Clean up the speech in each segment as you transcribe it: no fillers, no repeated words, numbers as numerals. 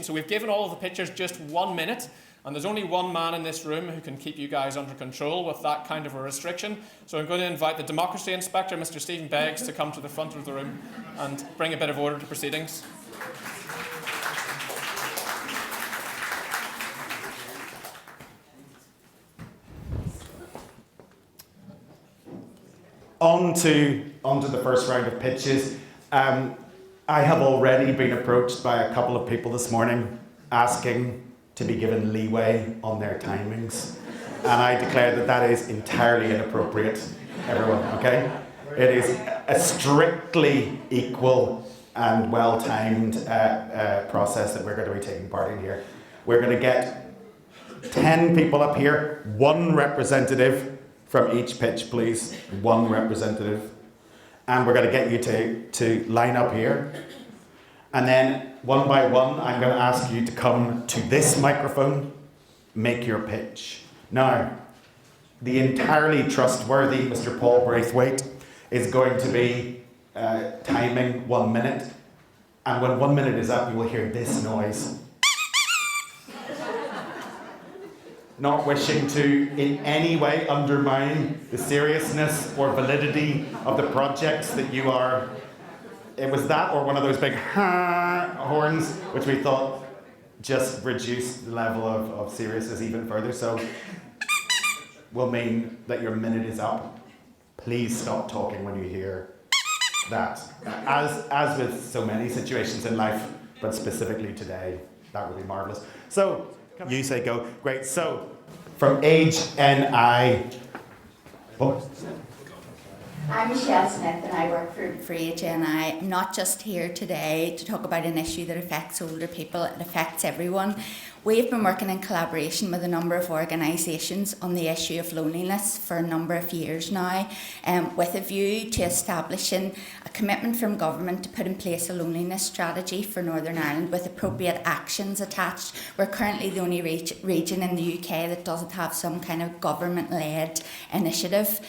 presentation. So we've given all of the pitchers just 1 minute, and there's only one man in this room who can keep you guys under control with that kind of a restriction. So I'm going to invite the Democracy Inspector, Mr. Stephen Beggs, to come to the front of the room and bring a bit of order to proceedings. On to the first round of pitches. I have already been approached by a couple of people this morning asking to be given leeway on their timings. And I declare that that is entirely inappropriate, everyone, okay? It is a strictly equal and well-timed process that we're going to be taking part in here. We're going to get 10 people up here, one representative from each pitch, please. One representative. And we're going to get you to line up here. And then, one by one, I'm going to ask you to come to this microphone, make your pitch. Now, the entirely trustworthy Mr. Paul Braithwaite is going to be timing 1 minute. And when 1 minute is up, you will hear this noise. Not wishing to in any way undermine the seriousness or validity of the projects that you are. It was that or one of those big horns, which we thought just reduced the level of seriousness even further. So will mean that your minute is up. Please stop talking when you hear that. As with so many situations in life, but specifically today, that would be marvellous. So, you say go. Great. So, from Age NI. Oh. I'm Michelle Smith and I work for Age NI. I'm not just here today to talk about an issue that affects older people, it affects everyone. We've been working in collaboration with a number of organisations on the issue of loneliness for a number of years now, with a view to establishing a commitment from government to put in place a loneliness strategy for Northern Ireland with appropriate actions attached. We're currently the only region in the UK that doesn't have some kind of government-led initiative.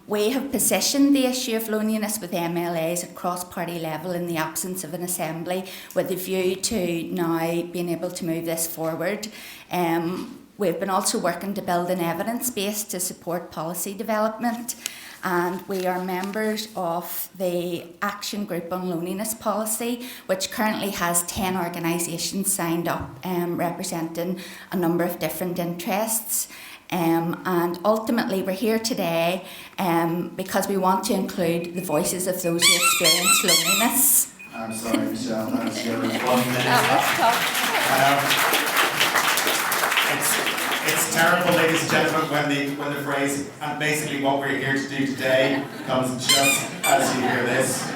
We have positioned the issue of loneliness with MLAs at cross-party level in the absence of an assembly with a view to now being able to move this forward. We've been also working to build an evidence base to support policy development, and we are members of the Action Group on Loneliness Policy, which currently has 10 organisations signed up representing a number of different interests. And ultimately we're here today because we want to include the voices of those who experience loneliness. I'm sorry, Michelle, that's your 1 minute. It's terrible, ladies and gentlemen, when the phrase, and basically what we're here to do today, comes just as you hear this.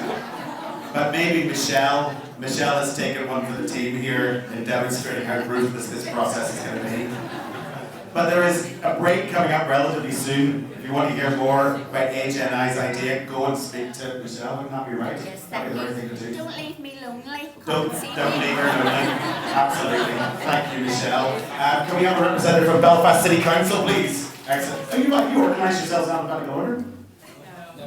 But maybe Michelle has taken one for the team here in demonstrating how ruthless this process is going to be. But there is a break coming up relatively soon. If you want to hear more about Age NI's idea, go and speak to Michelle. Wouldn't that be right? Yes, thank you. Don't leave me lonely. Don't leave her lonely. Absolutely. Thank you, Michelle. Can we have a representative from Belfast City Council, please? Excellent. You organise yourselves in alphabetical order?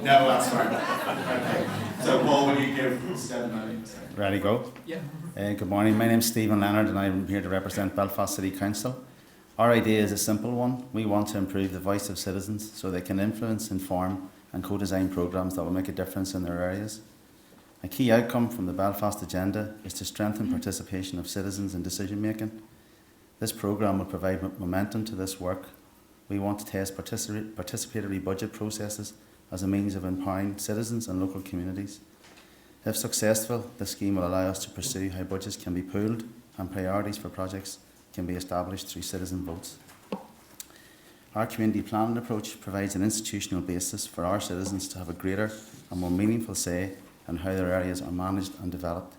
No, that's fine. Okay. So, Paul, will you give Stephen a minute? Ready, go? Yeah. Good morning. My name is Stephen Leonard and I'm here to represent Belfast City Council. Our idea is a simple one. We want to improve the voice of citizens so they can influence, inform and co-design programmes that will make a difference in their areas. A key outcome from the Belfast agenda is to strengthen participation of citizens in decision making. This programme will provide momentum to this work. We want to test participatory budget processes as a means of empowering citizens and local communities. If successful, the scheme will allow us to pursue how budgets can be pooled and priorities for projects can be established through citizen votes. Our community planning approach provides an institutional basis for our citizens to have a greater and more meaningful say in how their areas are managed and developed.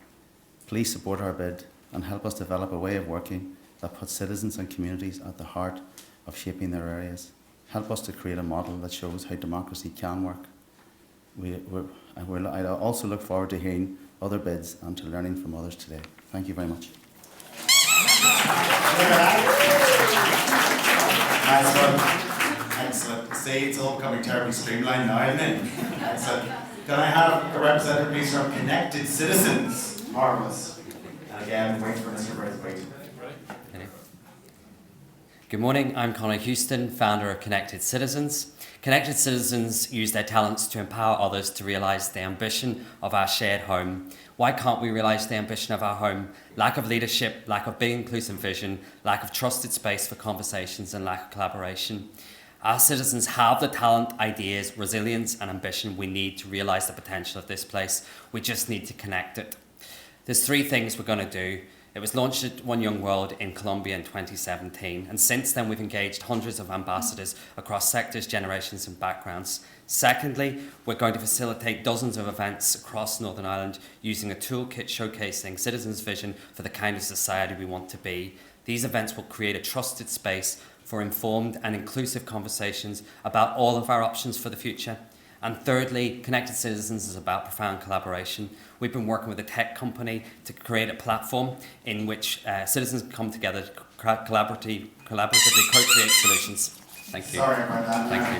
Please support our bid and help us develop a way of working that puts citizens and communities at the heart of shaping their areas. Help us to create a model that shows how democracy can work. I also look forward to hearing other bids and to learning from others today. Thank you very much. Nice one. Excellent. See, it's all becoming terribly streamlined now, isn't it? Excellent. Can I have a representative, please, from Connected Citizens? Marvellous. And again, wait for Mr. Braithwaite. Good morning, I'm Conradh Houston, founder of Connected Citizens. Connected Citizens use their talents to empower others to realise the ambition of our shared home. Why can't we realise the ambition of our home? Lack of leadership, lack of big inclusive vision, lack of trusted space for conversations and lack of collaboration. Our citizens have the talent, ideas, resilience and ambition we need to realise the potential of this place. We just need to connect it. There's 3 things we're going to do. It was launched at One Young World in Colombia in 2017, and since then we've engaged hundreds of ambassadors across sectors, generations and backgrounds. Secondly, we're going to facilitate dozens of events across Northern Ireland using a toolkit showcasing citizens' vision for the kind of society we want to be. These events will create a trusted space for informed and inclusive conversations about all of our options for the future. And thirdly, Connected Citizens is about profound collaboration. We've been working with a tech company to create a platform in which citizens come together to collaboratively co-create solutions. Thank you. Sorry about that. Thank you.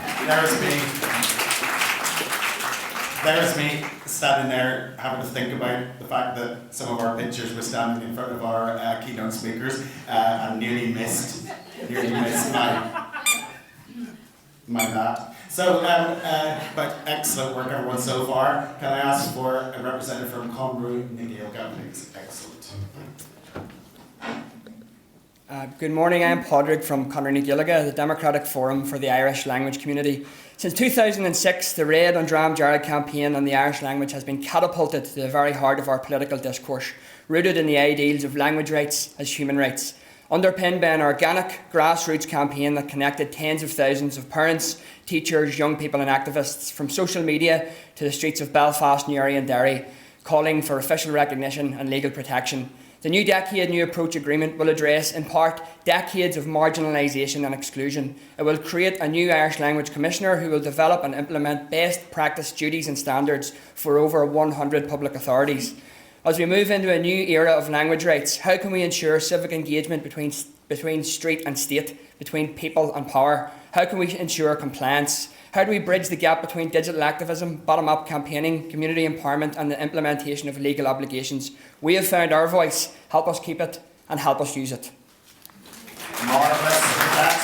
There's me standing there having to think about the fact that some of our pictures were standing in front of our keynote speakers and nearly missed my that. So, but excellent work everyone so far. Can I ask for a representative from Gaeilge, please? Excellent. Good morning, I'm Padraig from Gaeilge, the Democratic Forum for the Irish Language Community. Since 2006, the Red on Dram Jarrad campaign on the Irish language has been catapulted to the very heart of our political discourse, rooted in the ideals of language rights as human rights. Underpinned by an organic grassroots campaign that connected tens of thousands of parents, teachers, young people and activists from social media to the streets of Belfast, Newry and Derry, calling for official recognition and legal protection. The New Decade New Approach Agreement will address, in part, decades of marginalisation and exclusion. It will create a new Irish Language Commissioner who will develop and implement best practice duties and standards for over 100 public authorities. As we move into a new era of language rights, how can we ensure civic engagement between street and state, between people and power? How can we ensure compliance? How do we bridge the gap between digital activism, bottom-up campaigning, community empowerment and the implementation of legal obligations? We have found our voice. Help us keep it and help us use it. Marvellous. That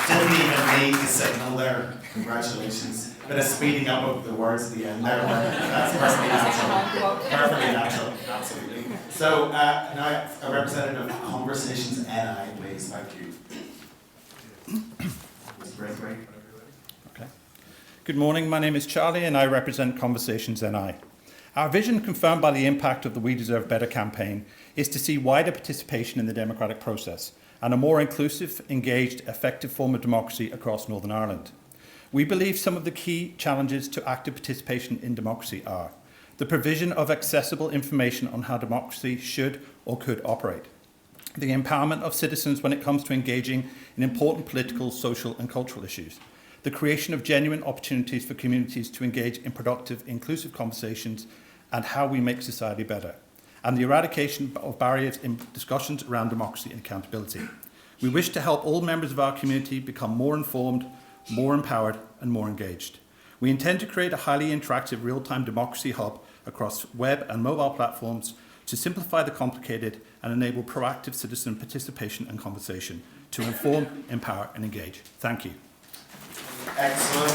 didn't even need the signal there. Congratulations. Bit of speeding up of the words at the end there. That's perfectly natural. Perfectly natural, absolutely. So now a representative of Conversations NI, please. Thank you. Mr. Braithwaite. Okay. Good morning, my name is Charlie and I represent Conversations NI. Our vision, confirmed by the impact of the We Deserve Better campaign, is to see wider participation in the democratic process and a more inclusive, engaged, effective form of democracy across Northern Ireland. We believe some of the key challenges to active participation in democracy are the provision of accessible information on how democracy should or could operate, the empowerment of citizens when it comes to engaging in important political, social and cultural issues, the creation of genuine opportunities for communities to engage in productive, inclusive conversations and how we make society better, and the eradication of barriers in discussions around democracy and accountability. We wish to help all members of our community become more informed, more empowered and more engaged. We intend to create a highly interactive real-time democracy hub across web and mobile platforms to simplify the complicated and enable proactive citizen participation and conversation to inform, empower and engage. Thank you. Excellent.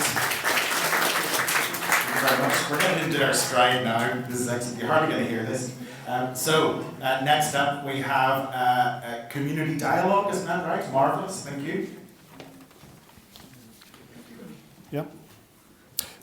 Thank you very much. We're getting into our stride now. This is excellent. You're hardly going to hear this. Next up we have a community dialogue, isn't that right? Marvellous. Thank you. Yeah.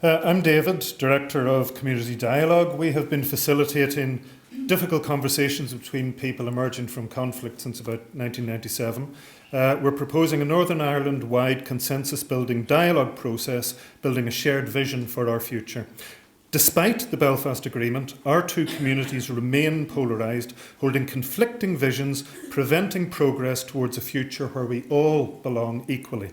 I'm David, Director of Community Dialogue. We have been facilitating difficult conversations between people emerging from conflict since about 1997. We're proposing a Northern Ireland-wide consensus-building dialogue process, building a shared vision for our future. Despite the Belfast Agreement, our two communities remain polarised, holding conflicting visions, preventing progress towards a future where we all belong equally.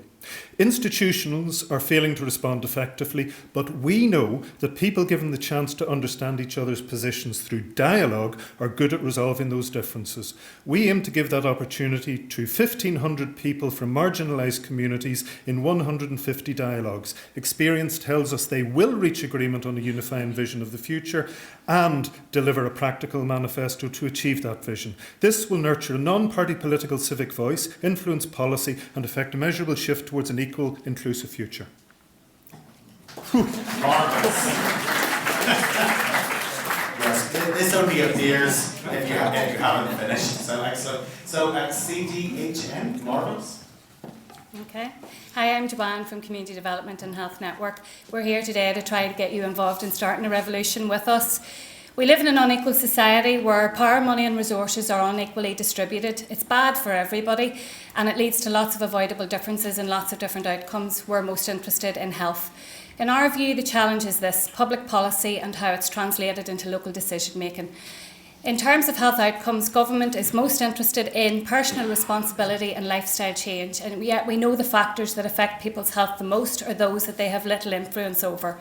Institutions are failing to respond effectively, but we know that people given the chance to understand each other's positions through dialogue are good at resolving those differences. We aim to give that opportunity to 1,500 people from marginalised communities in 150 dialogues. Experience tells us they will reach agreement on a unifying vision of the future and deliver a practical manifesto to achieve that vision. This will nurture a non-party political civic voice, influence policy and effect a measurable shift towards an equal, inclusive future. Yes, this only appears if you haven't finished, so excellent. So at CDHN, marvellous. Okay. Hi, I'm Joanne from Community Development and Health Network. We're here today to try to get you involved in starting a revolution with us. We live in an unequal society where power, money and resources are unequally distributed. It's bad for everybody and it leads to lots of avoidable differences and lots of different outcomes. We're most interested in health. In our view, the challenge is this: public policy and how it's translated into local decision making. In terms of health outcomes, government is most interested in personal responsibility and lifestyle change, and yet we know the factors that affect people's health the most are those that they have little influence over.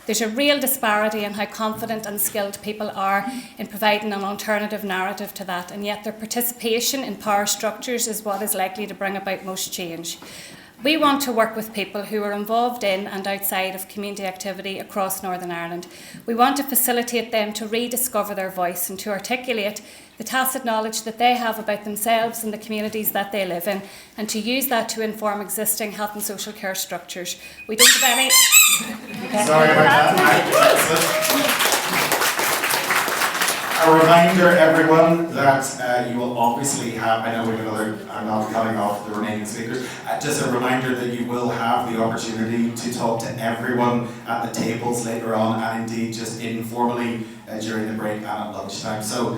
There's a real disparity in how confident and skilled people are in providing an alternative narrative to that, and yet their participation in power structures is what is likely to bring about most change. We want to work with people who are involved in and outside of community activity across Northern Ireland. We want to facilitate them to rediscover their voice and to articulate the tacit knowledge that they have about themselves and the communities that they live in, and to use that to inform existing health and social care structures. We don't have any... Sorry about that. A reminder, everyone, that you will obviously have, I know I'm not cutting off the remaining speakers, just a reminder that you will have the opportunity to talk to everyone at the tables later on, and indeed just informally during the break and at lunchtime. So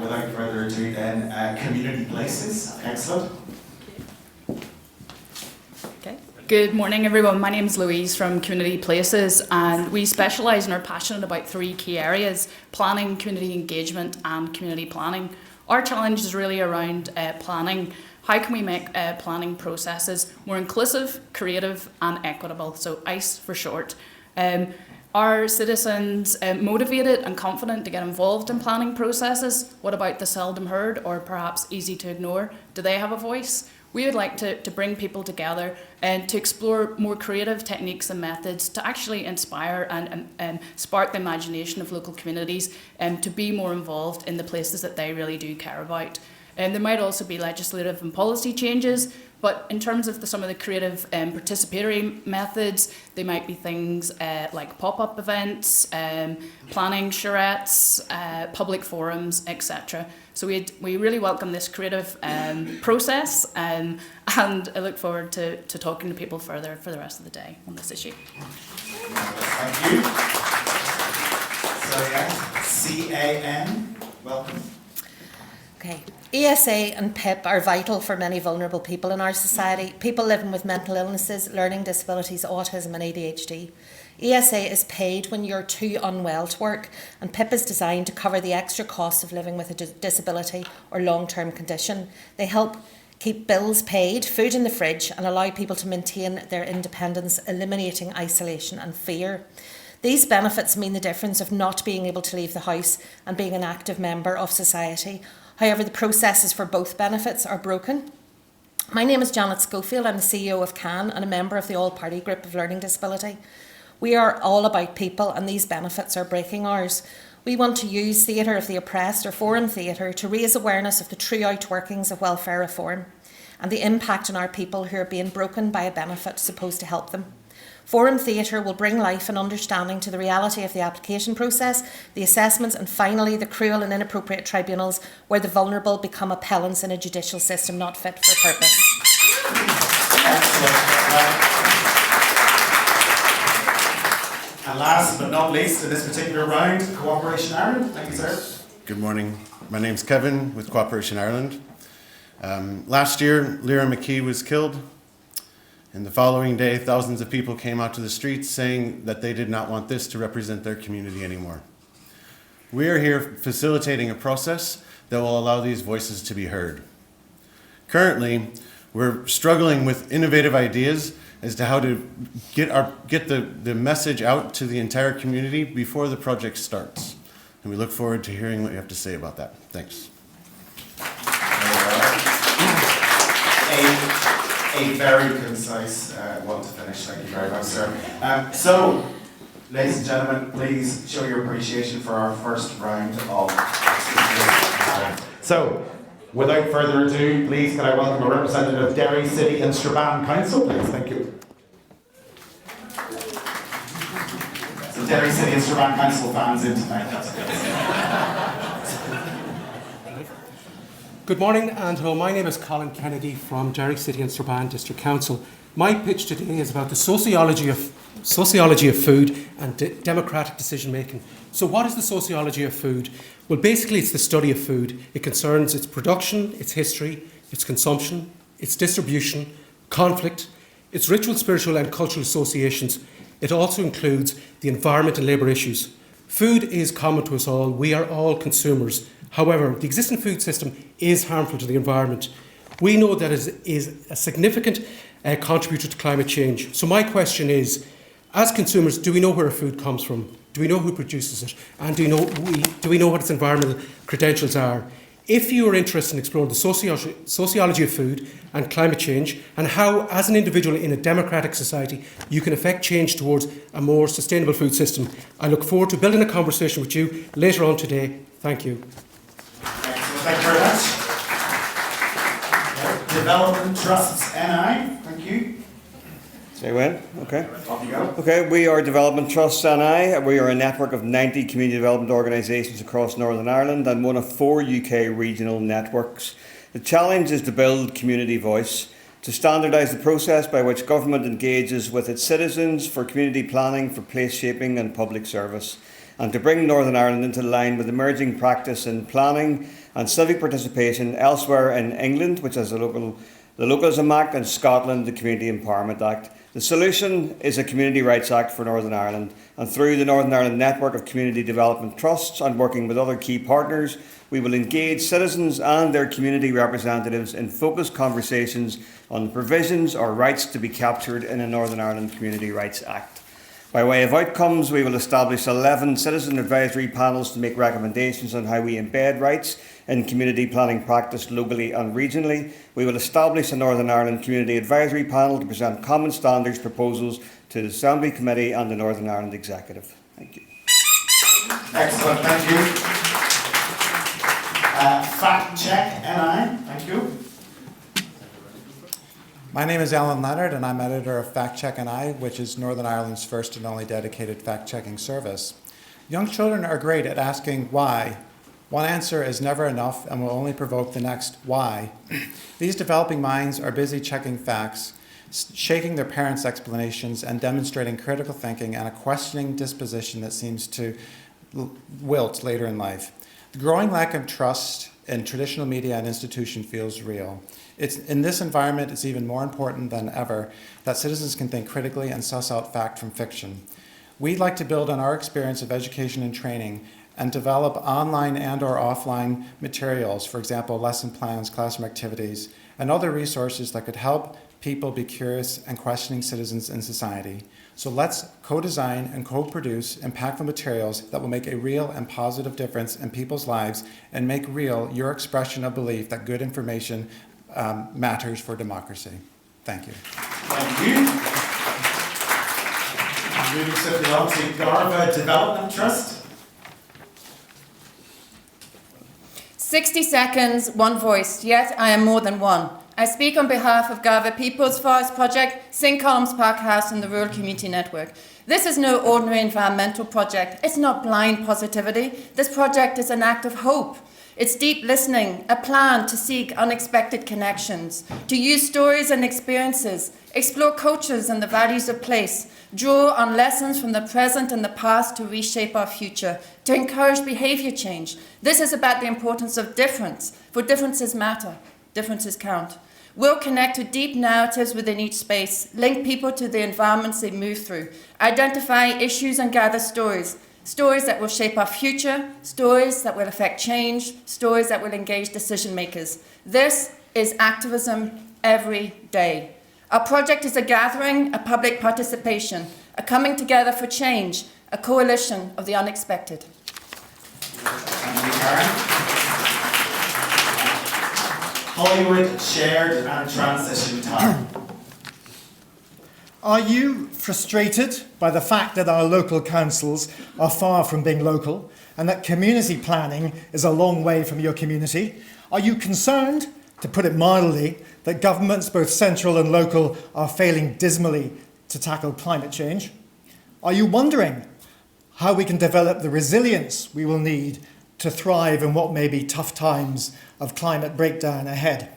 without further ado then, community places, excellent. Good morning everyone, my name is Louise from Community Places, and we specialise and are passionate about three key areas: planning, community engagement and community planning. Our challenge is really around planning. How can we make planning processes more inclusive, creative and equitable, so ICE for short. Are citizens motivated and confident to get involved in planning processes? What about the seldom heard or perhaps easy to ignore? Do they have a voice? We would like to bring people together and to explore more creative techniques and methods to actually inspire and spark the imagination of local communities to be more involved in the places that they really do care about. And there might also be legislative and policy changes, but in terms of some of the creative participatory methods, they might be things like pop-up events, planning charrettes, public forums, etc. So we really welcome this creative process, and I look forward to talking to people further for the rest of the day on this issue. Thank you. So CAN, welcome. Okay. ESA and PIP are vital for many vulnerable people in our society, people living with mental illnesses, learning disabilities, autism and ADHD. ESA is paid when you're too unwell to work, and PIP is designed to cover the extra costs of living with a disability or long-term condition. They help keep bills paid, food in the fridge, and allow people to maintain their independence, eliminating isolation and fear. These benefits mean the difference of not being able to leave the house and being an active member of society. However, the processes for both benefits are broken. My name is Janet Schofield. I'm the CEO of CAN and a member of the All-Party Group of Learning Disability. We are all about people, and these benefits are breaking ours. We want to use Theatre of the Oppressed or Forum Theatre to raise awareness of the true outworkings of welfare reform and the impact on our people who are being broken by a benefit supposed to help them. Forum Theatre will bring life and understanding to the reality of the application process, the assessments, and finally the cruel and inappropriate tribunals where the vulnerable become appellants in a judicial system not fit for purpose. And last but not least in this particular round, Cooperation Ireland. Thank you, sir. Good morning. My name's Kevin with Cooperation Ireland. Last year, Lyra McKee was killed. And the following day, thousands of people came out to the streets saying that they did not want this to represent their community anymore. We are here facilitating a process that will allow these voices to be heard. Currently, we're struggling with innovative ideas as to how to get the message out to the entire community before the project starts. And we look forward to hearing what you have to say about that. Thanks. A very concise one to finish. Thank you very much, sir. So, ladies and gentlemen, please show your appreciation for our first round of speakers. So, without further ado, please can I welcome a representative of Derry City and Strabane Council, please. Thank you. So, Derry City and Strabane Council fans in tonight. That's good. Good morning and hello, my name is Colin Kennedy from Derry City and Strabane District Council. My pitch today is about the sociology of food and democratic decision making. So what is the sociology of food? Well, basically it's the study of food. It concerns its production, its history, its consumption, its distribution, conflict, its ritual, spiritual and cultural associations. It also includes the environment and labour issues. Food is common to us all. We are all consumers. However, the existing food system is harmful to the environment. We know that it is a significant contributor to climate change. So my question is, as consumers, do we know where our food comes from? Do we know who produces it? And do we know what its environmental credentials are? If you are interested in exploring the sociology of food and climate change and how, as an individual in a democratic society, you can affect change towards a more sustainable food system, I look forward to building a conversation with you later on today. Thank you. Thank you very much. Development Trusts NI, thank you. Say when? Okay. Off you go. Okay, we are Development Trusts NI. We are a network of 90 community development organisations across Northern Ireland and one of 4 UK regional networks. The challenge is to build community voice, to standardise the process by which government engages with its citizens for community planning, for place shaping and public service, and to bring Northern Ireland into line with emerging practice in planning and civic participation elsewhere in England, which has the Localism Act, and Scotland, the Community Empowerment Act. The solution is a Community Rights Act for Northern Ireland, and through the Northern Ireland Network of Community Development Trusts and working with other key partners, we will engage citizens and their community representatives in focused conversations on the provisions or rights to be captured in a Northern Ireland Community Rights Act. By way of outcomes, we will establish 11 citizen advisory panels to make recommendations on how we embed rights in community planning practice locally and regionally. We will establish a Northern Ireland Community Advisory Panel to present common standards proposals to the Assembly Committee and the Northern Ireland Executive. Thank you. Excellent, thank you. FactCheckNI, thank you. My name is Alan Leonard and I'm editor of FactCheckNI, which is Northern Ireland's first and only dedicated fact-checking service. Young children are great at asking why. One answer is never enough and will only provoke the next why. These developing minds are busy checking facts, shaking their parents' explanations and demonstrating critical thinking and a questioning disposition that seems to wilt later in life. The growing lack of trust in traditional media and institution feels real. In this environment, it's even more important than ever that citizens can think critically and suss out fact from fiction. We'd like to build on our experience of education and training and develop online and or offline materials, for example, lesson plans, classroom activities, and other resources that could help people be curious and questioning citizens in society. So let's co-design and co-produce impactful materials that will make a real and positive difference in people's lives and make real your expression of belief that good information matters for democracy. Thank you. Thank you. Moving swiftly on to Garvagh Development Trust. 60 seconds, one voice, yet I am more than one. I speak on behalf of Garvagh People's Forest Project, St. Colum's Park House and the Rural Community Network. This is no ordinary environmental project. It's not blind positivity. This project is an act of hope. It's deep listening, a plan to seek unexpected connections, to use stories and experiences, explore cultures and the values of place, draw on lessons from the present and the past to reshape our future, to encourage behaviour change. This is about the importance of difference, for differences matter, differences count. We'll connect to deep narratives within each space, link people to the environments they move through, identify issues and gather stories. Stories that will shape our future, stories that will affect change, stories that will engage decision makers. This is activism every day. Our project is a gathering, a public participation, a coming together for change, a coalition of the unexpected. Thank you, Karen. Holywood shared and transition time. Are you frustrated by the fact that our local councils are far from being local and that community planning is a long way from your community? Are you concerned, to put it mildly, that governments, both central and local, are failing dismally to tackle climate change? Are you wondering how we can develop the resilience we will need to thrive in what may be tough times of climate breakdown ahead?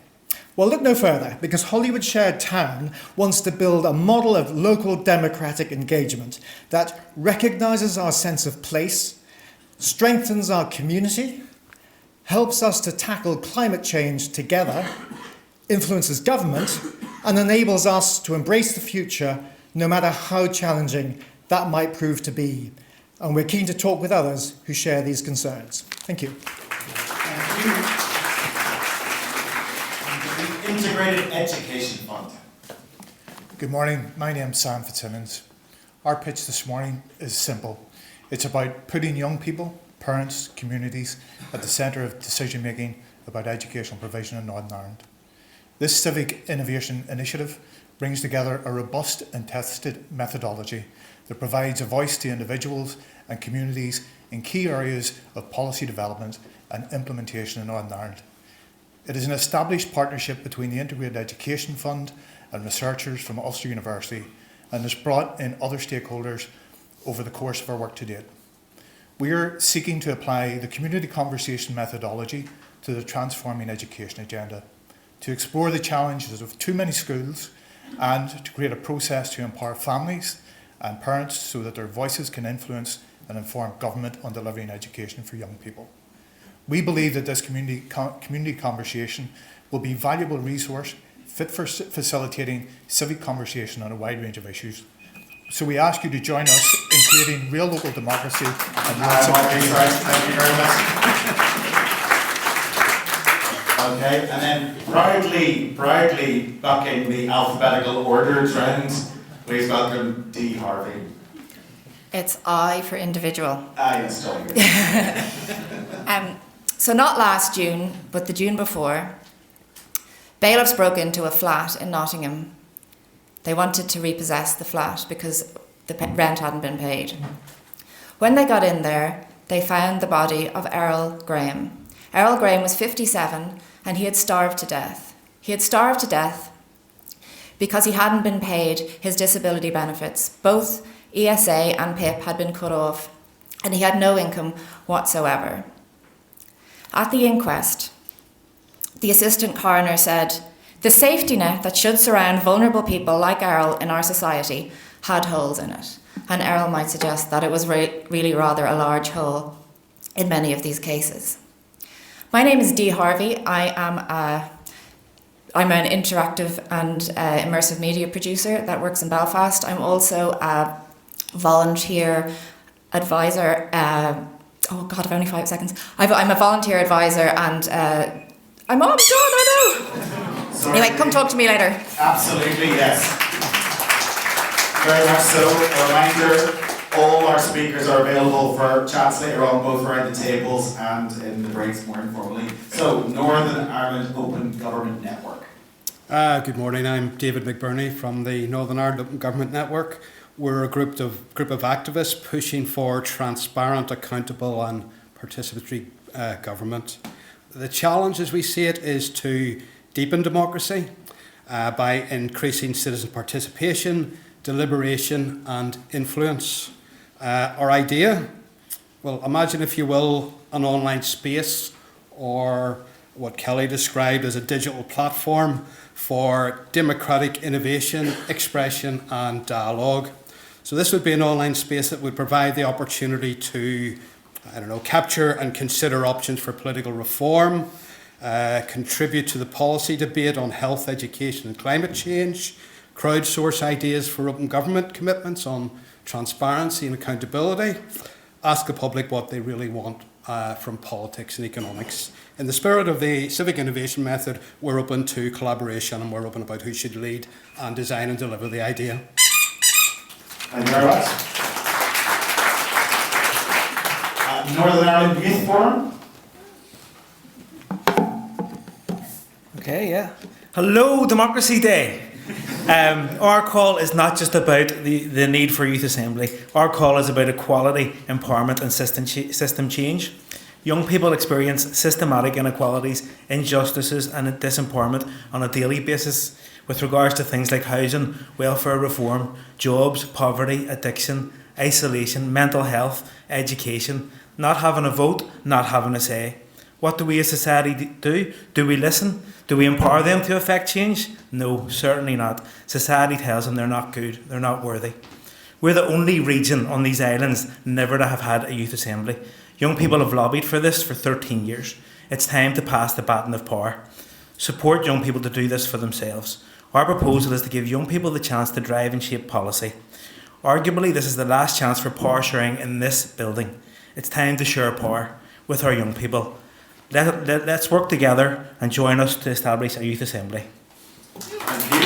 Well, look no further, because Holywood Shared Town wants to build a model of local democratic engagement that recognises our sense of place, strengthens our community, helps us to tackle climate change together, influences government, and enables us to embrace the future no matter how challenging that might prove to be. And we're keen to talk with others who share these concerns. Thank you. Thank you. Integrated Education Fund. Good morning. My name's Sam Fitzsimmons. Our pitch this morning is simple. It's about putting young people, parents, communities at the centre of decision making about educational provision in Northern Ireland. This civic innovation initiative brings together a robust and tested methodology that provides a voice to individuals and communities in key areas of policy development and implementation in Northern Ireland. It is an established partnership between the Integrated Education Fund and researchers from Ulster University and has brought in other stakeholders over the course of our work to date. We are seeking to apply the community conversation methodology to the transforming education agenda, to explore the challenges of too many schools and to create a process to empower families and parents so that their voices can influence and inform government on delivering education for young people. We believe that this community conversation will be a valuable resource fit for facilitating civic conversation on a wide range of issues. So we ask you to join us in creating real local democracy and real civic engagement. Thank you very much. Okay, and then proudly bucking the alphabetical order trend, please welcome Dee Harvey. It's I for individual. Yes, totally. So not last June, but the June before, bailiffs broke into a flat in Nottingham. They wanted to repossess the flat because the rent hadn't been paid. When they got in there, they found the body of Errol Graham. Errol Graham was 57 and he had starved to death. He had starved to death because he hadn't been paid his disability benefits. Both ESA and PIP had been cut off and he had no income whatsoever. At the inquest, the assistant coroner said, "The safety net that should surround vulnerable people like Errol in our society had holes in it." And Errol might suggest that it was really rather a large hole in many of these cases. My name is Dee Harvey. I'm an interactive and immersive media producer that works in Belfast. I'm also a volunteer advisor. Oh God, I've only 5 seconds. I'm a volunteer advisor and I'm almost done, I know. Sorry. Anyway, come talk to me later. Absolutely, yes. Very much so. A reminder, all our speakers are available for chats later on, both around the tables and in the breaks more informally. So, Northern Ireland Open Government Network. Good morning, I'm David McBurney from the Northern Ireland Open Government Network. We're a group of activists pushing for transparent, accountable and participatory government. The challenge as we see it is to deepen democracy by increasing citizen participation, deliberation and influence. Our idea, well, imagine if you will an online space or what Kelly described as a digital platform for democratic innovation, expression and dialogue. So this would be an online space that would provide the opportunity to, capture and consider options for political reform, contribute to the policy debate on health, education and climate change, crowdsource ideas for open government commitments on transparency and accountability, ask the public what they really want from politics and economics. In the spirit of the civic innovation method, we're open to collaboration and we're open about who should lead and design and deliver the idea. Thank you very much. Northern Ireland Youth Forum. Okay, yeah. Hello, Democracy Day. Our call is not just about the need for youth assembly. Our call is about equality, empowerment and system change. Young people experience systematic inequalities, injustices and disempowerment on a daily basis with regards to things like housing, welfare reform, jobs, poverty, addiction, isolation, mental health, education, not having a vote, not having a say. What do we as society do? Do we listen? Do we empower them to affect change? No, certainly not. Society tells them they're not good, they're not worthy. We're the only region on these islands never to have had a youth assembly. Young people have lobbied for this for 13 years. It's time to pass the baton of power. Support young people to do this for themselves. Our proposal is to give young people the chance to drive and shape policy. Arguably, this is the last chance for power sharing in this building. It's time to share power with our young people. Let's work together and join us to establish a youth assembly. Thank you.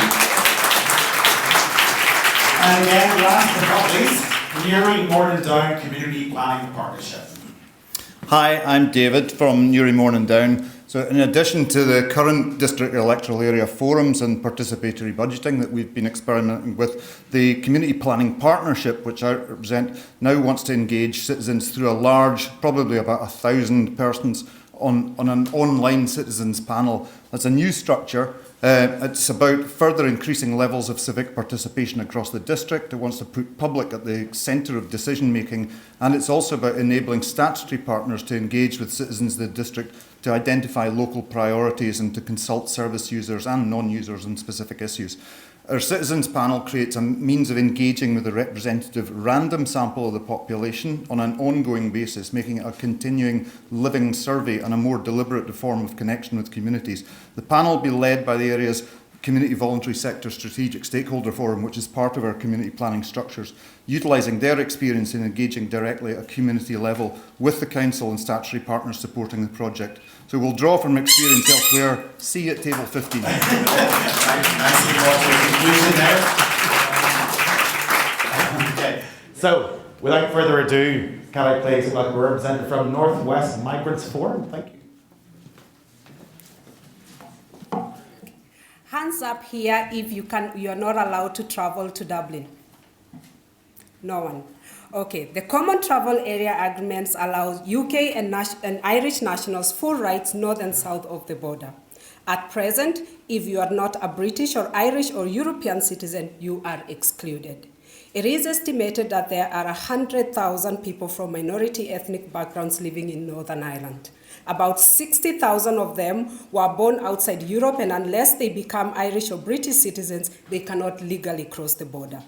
And again, last but not least, Newry, Mourne and Down Community Planning Partnership. Hi, I'm David from Newry, Mourne and Down. So in addition to the current district electoral area forums and participatory budgeting that we've been experimenting with, the Community Planning Partnership, which I represent, now wants to engage citizens through a large, probably about 1,000 persons, on an online citizens panel. That's a new structure. It's about further increasing levels of civic participation across the district. It wants to put public at the centre of decision making, and it's also about enabling statutory partners to engage with citizens of the district to identify local priorities and to consult service users and non-users on specific issues. Our citizens panel creates a means of engaging with a representative random sample of the population on an ongoing basis, making it a continuing living survey and a more deliberate form of connection with communities. The panel will be led by the area's Community Voluntary Sector Strategic Stakeholder Forum, which is part of our community planning structures, utilising their experience in engaging directly at a community level with the council and statutory partners supporting the project. So we'll draw from experience elsewhere. See you at table 15. Nicely brought to a conclusion there. Okay, so without further ado, can I please welcome a representative from North West Migrants Forum? Thank you. Hands up here if you are not allowed to travel to Dublin. No one. Okay, the Common Travel Area Agreements allows UK and Irish nationals full rights north and south of the border. At present, if you are not a British or Irish or European citizen, you are excluded. It is estimated that there are 100,000 people from minority ethnic backgrounds living in Northern Ireland. About 60,000 of them were born outside Europe, and unless they become Irish or British citizens, they cannot legally cross the border.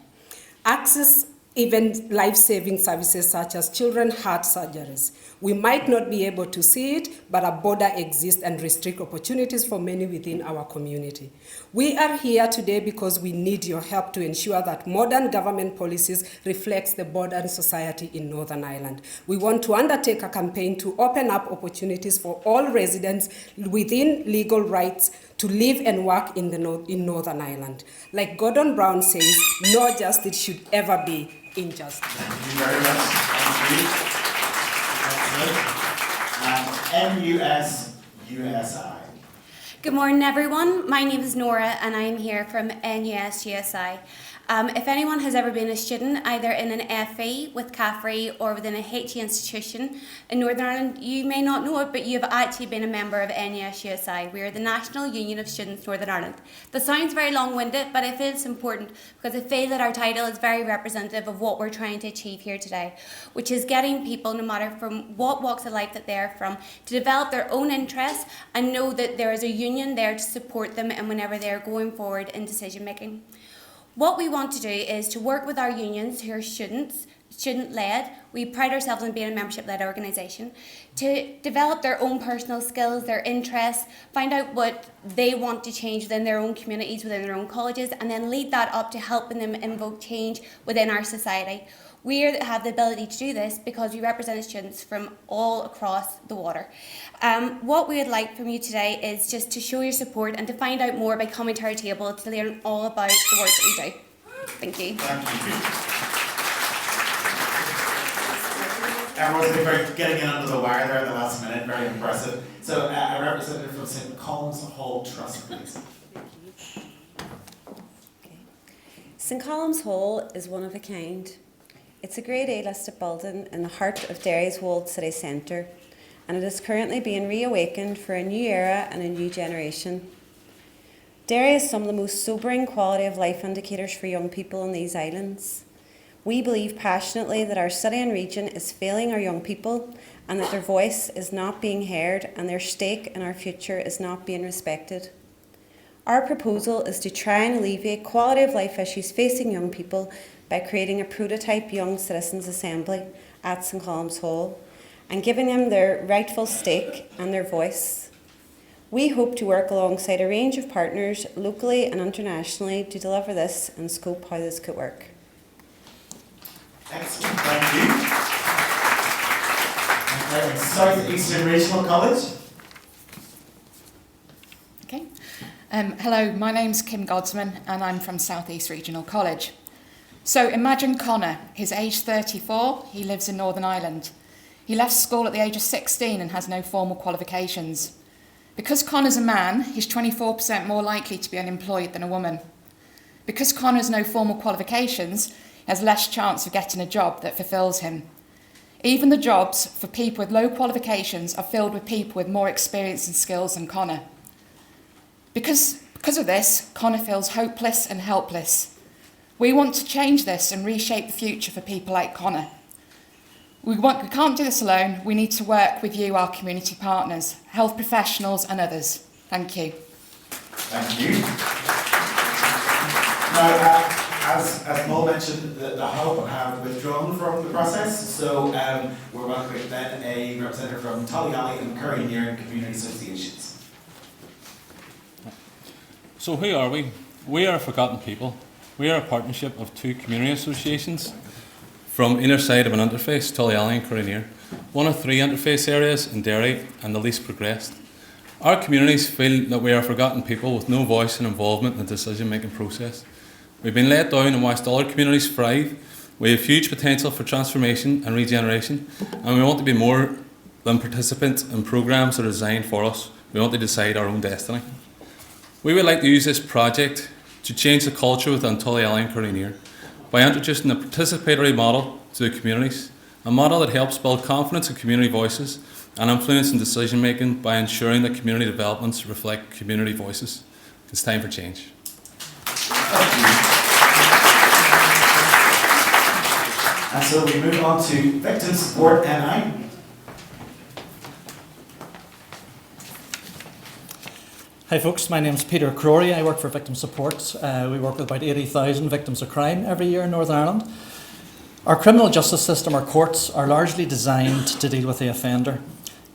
Access even life-saving services such as children's heart surgeries. We might not be able to see it, but a border exists and restricts opportunities for many within our community. We are here today because we need your help to ensure that modern government policies reflect the modern society in Northern Ireland. We want to undertake a campaign to open up opportunities for all residents within legal rights to live and work in Northern Ireland. Like Gordon Brown says, no justice should ever be injustice. Thank you very much. Thank you. NUS-USI. Good morning, everyone. My name is Nora, and I am here from NUS-USI. If anyone has ever been a student, either in an FE with CAFRE or within a HE institution in Northern Ireland, you may not know it, but you have actually been a member of NUS-USI. We are the National Union of Students Northern Ireland. That sounds very long-winded, but I feel it's important because I feel that our title is very representative of what we're trying to achieve here today, which is getting people, no matter from what walks of life that they're from, to develop their own interests and know that there is a union there to support them and whenever they're going forward in decision making. What we want to do is to work with our unions who are student-led. We pride ourselves on being a membership-led organisation, to develop their own personal skills, their interests, find out what they want to change within their own communities, within their own colleges, and then lead that up to helping them invoke change within our society. have the ability to do this because we represent students from all across the water. What we would like from you today is just to show your support and to find out more by coming to our table to learn all about the work that we do. Thank you. Everyone's been very getting in under the wire there at the last minute, very impressive. So a representative from St. Column's Hall Trust, please. St. Column's Hall is one of a kind. It's a Grade A listed building in the heart of Derry's walled city centre, and it is currently being reawakened for a new era and a new generation. Derry has some of the most sobering quality of life indicators for young people in these islands. We believe passionately that our city and region is failing our young people and that their voice is not being heard and their stake in our future is not being respected. Our proposal is to try and alleviate quality of life issues facing young people by creating a prototype Young Citizens Assembly at St. Column's Hall and giving them their rightful stake and their voice. We hope to work alongside a range of partners locally and internationally to deliver this and scope how this could work. Excellent, thank you. South Eastern Regional College. Okay. Hello, my name's Kim Godsman and I'm from South East Regional College. So imagine Connor, he's aged 34, he lives in Northern Ireland. He left school at the age of 16 and has no formal qualifications. Because Connor's a man, he's 24% more likely to be unemployed than a woman. Because Connor has no formal qualifications, he has less chance of getting a job that fulfills him. Even the jobs for people with low qualifications are filled with people with more experience and skills than Connor. Because of this, Connor feels hopeless and helpless. We want to change this and reshape the future for people like Connor. We can't do this alone. We need to work with you, our community partners, health professionals and others. Thank you. Thank you. Now, as Mo mentioned, the Hub have withdrawn from the process, so we're welcoming then a representative from Tullyally and Curry Near Community Associations. So who are we? We are a forgotten people. We are a partnership of two community associations from either side of an interface, Tullyally and Curry Near, one of three interface areas in Derry and the least progressed. Our communities feel that we are forgotten people with no voice and involvement in the decision-making process. We've been let down, and whilst other communities thrive, we have huge potential for transformation and regeneration, and we want to be more than participants in programmes that are designed for us. We want to decide our own destiny. We would like to use this project to change the culture within Tullyally and Curry Near by introducing a participatory model to the communities, a model that helps build confidence in community voices and influence in decision making by ensuring that community developments reflect community voices. It's time for change. And so we move on to Victim Support NI. Hi folks, my name's Peter Crory. I work for Victim Support. We work with about 80,000 victims of crime every year in Northern Ireland. Our criminal justice system, our courts, are largely designed to deal with the offender.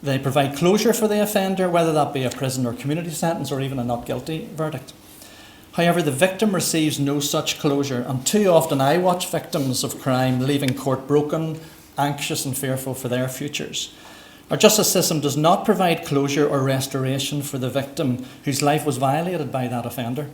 They provide closure for the offender, whether that be a prison or community sentence or even a not guilty verdict. However, the victim receives no such closure, and too often I watch victims of crime leaving court broken, anxious and fearful for their futures. Our justice system does not provide closure or restoration for the victim whose life was violated by that offender.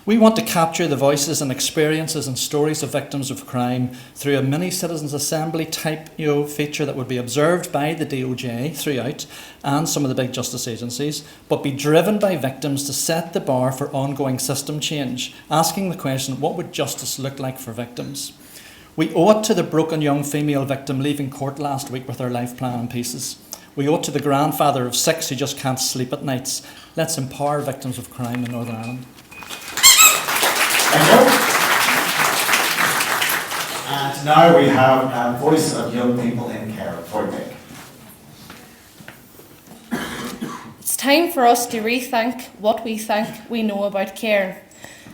We want to capture the voices and experiences and stories of victims of crime through a mini citizens assembly type feature that would be observed by the DOJ throughout and some of the big justice agencies, but be driven by victims to set the bar for ongoing system change, asking the question, what would justice look like for victims? We owe it to the broken young female victim leaving court last week with her life plan in pieces. We owe it to the grandfather of 6 who just can't sleep at nights. Let's empower victims of crime in Northern Ireland. And now we have Voice of Young People in Care, VOYPIC. It's time for us to rethink what we think we know about care.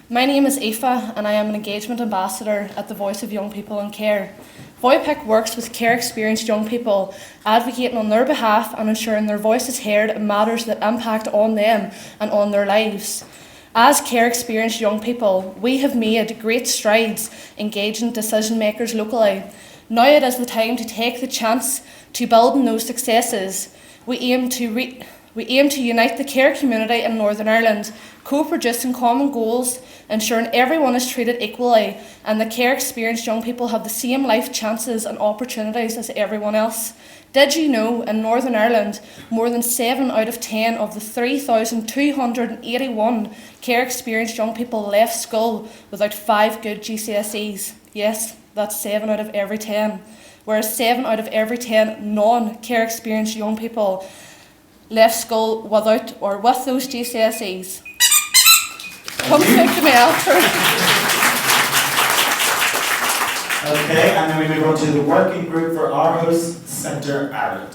My name is Aoife and I am an engagement ambassador at the Voice of Young People in Care. VOYPIC works with care-experienced young people, advocating on their behalf and ensuring their voice is heard in matters that impact on them and on their lives. As care experienced young people, we have made great strides engaging decision makers locally. Now it is the time to take the chance to build on those successes. We aim to unite the care community in Northern Ireland, co-producing common goals, ensuring everyone is treated equally and the care experienced young people have the same life chances and opportunities as everyone else. Did you know in Northern Ireland, more than 7 out of 10 of the 3,281 care experienced young people left school without 5 good GCSEs? Yes, that's 7 out of every 10. Whereas 7 out of every 10 non-care experienced young people left school without or with those GCSEs. Come take the mail. Okay, and then we move on to the working group for Aarhus Centre Ireland.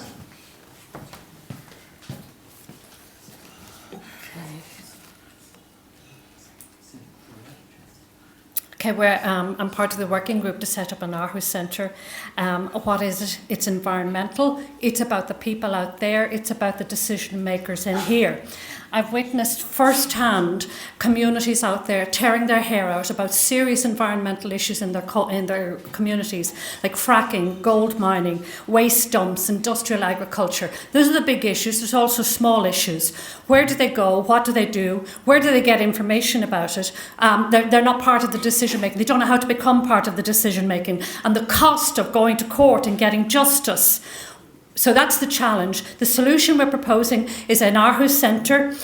Okay, I'm part of the working group to set up an Aarhus Centre. What is it? It's environmental. It's about the people out there. It's about the decision makers in here. I've witnessed firsthand communities out there tearing their hair out about serious environmental issues in their communities, like fracking, gold mining, waste dumps, industrial agriculture. Those are the big issues. There's also small issues. Where do they go? What do they do? Where do they get information about it? They're not part of the decision making. They don't know how to become part of the decision making. And the cost of going to court and getting justice. So that's the challenge. The solution we're proposing is an Aarhus Centre,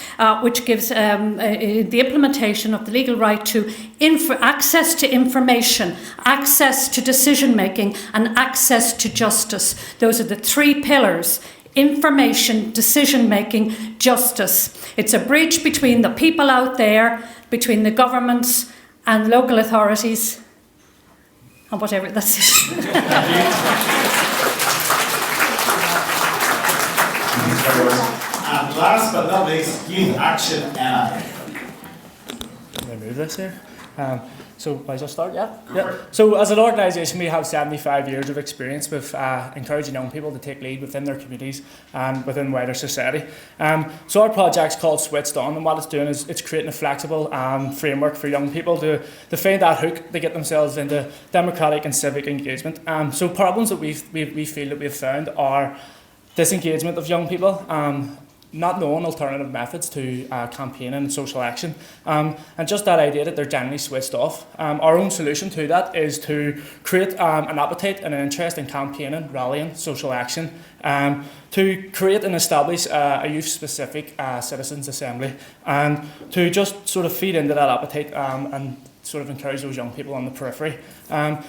which gives the implementation of the legal right to access to information, access to decision making, and access to justice. Those are the 3 pillars: information, decision making, justice. It's a bridge between the people out there, between the governments and local authorities, and whatever. That's it. And last but not least, Youth Action NI. Can I move this here? So, might as well start, yeah? So, as an organisation, we have 75 years of experience with encouraging young people to take lead within their communities and within wider society. So, our project's called Switched On, and what it's doing is it's creating a flexible framework for young people to find that hook to get themselves into democratic and civic engagement. So, problems that we feel that we've found are disengagement of young people, not knowing alternative methods to campaigning and social action, and just that idea that they're generally switched off. Our own solution to that is to create an appetite and an interest in campaigning, rallying, social action, to create and establish a youth-specific citizens' assembly, and to just sort of feed into that appetite and sort of encourage those young people on the periphery.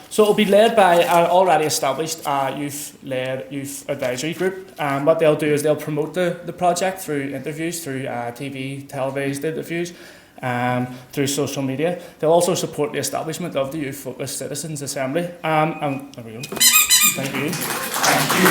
So it'll be led by an already established youth-led youth advisory group. What they'll do is they'll promote the project through interviews, through TV, televised interviews, through social media. They'll also support the establishment of the Youth Focused Citizens Assembly. And there we go. Thank you. Thank you.